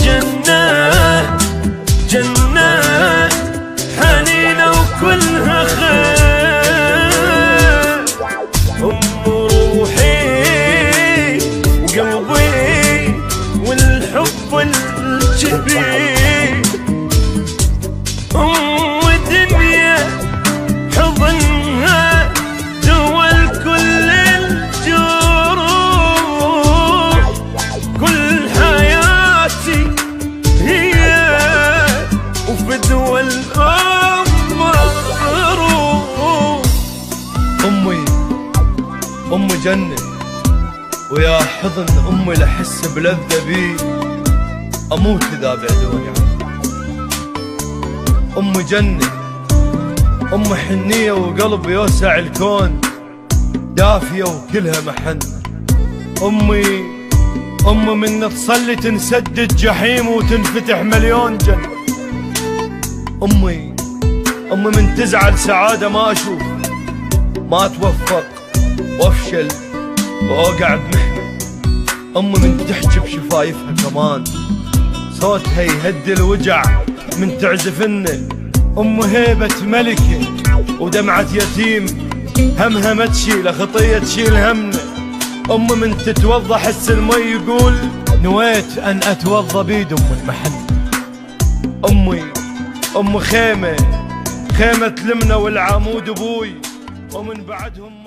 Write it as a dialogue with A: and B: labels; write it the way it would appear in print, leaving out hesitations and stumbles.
A: جنة جنة حنينة وكلها خير، روحي وقلبي والحب الجبين، دنيا حضنها دول كل الجروح، كل حياتي هي وفدوى الأم روح.
B: أمي جنة، ويا حضن أمي لحس بلذة بي، أموت إذا بعدوني عنك. أمي جنة، أمي حنية وقلب يوسع الكون، دافية وكلها محن. أمي من تصلي تنسدد جحيم وتنفتح مليون جنة. أمي من تزعل سعادة ما أشوف، ما أتوفق وأفشل وأوقع بمحنة. أمي من تحجب شفايفها كمان، صوتها يهدي الوجع من تعزفنه. أمي هيبة ملكة ودمعة يتيم، همها ما تشيل خطية تشيل همنا. أمي من تتوضى حس المي يقول نويت أن أتوضى بيد أم المحن. أمي خيمة تلمنا والعمود أبوي، ومن بعدهم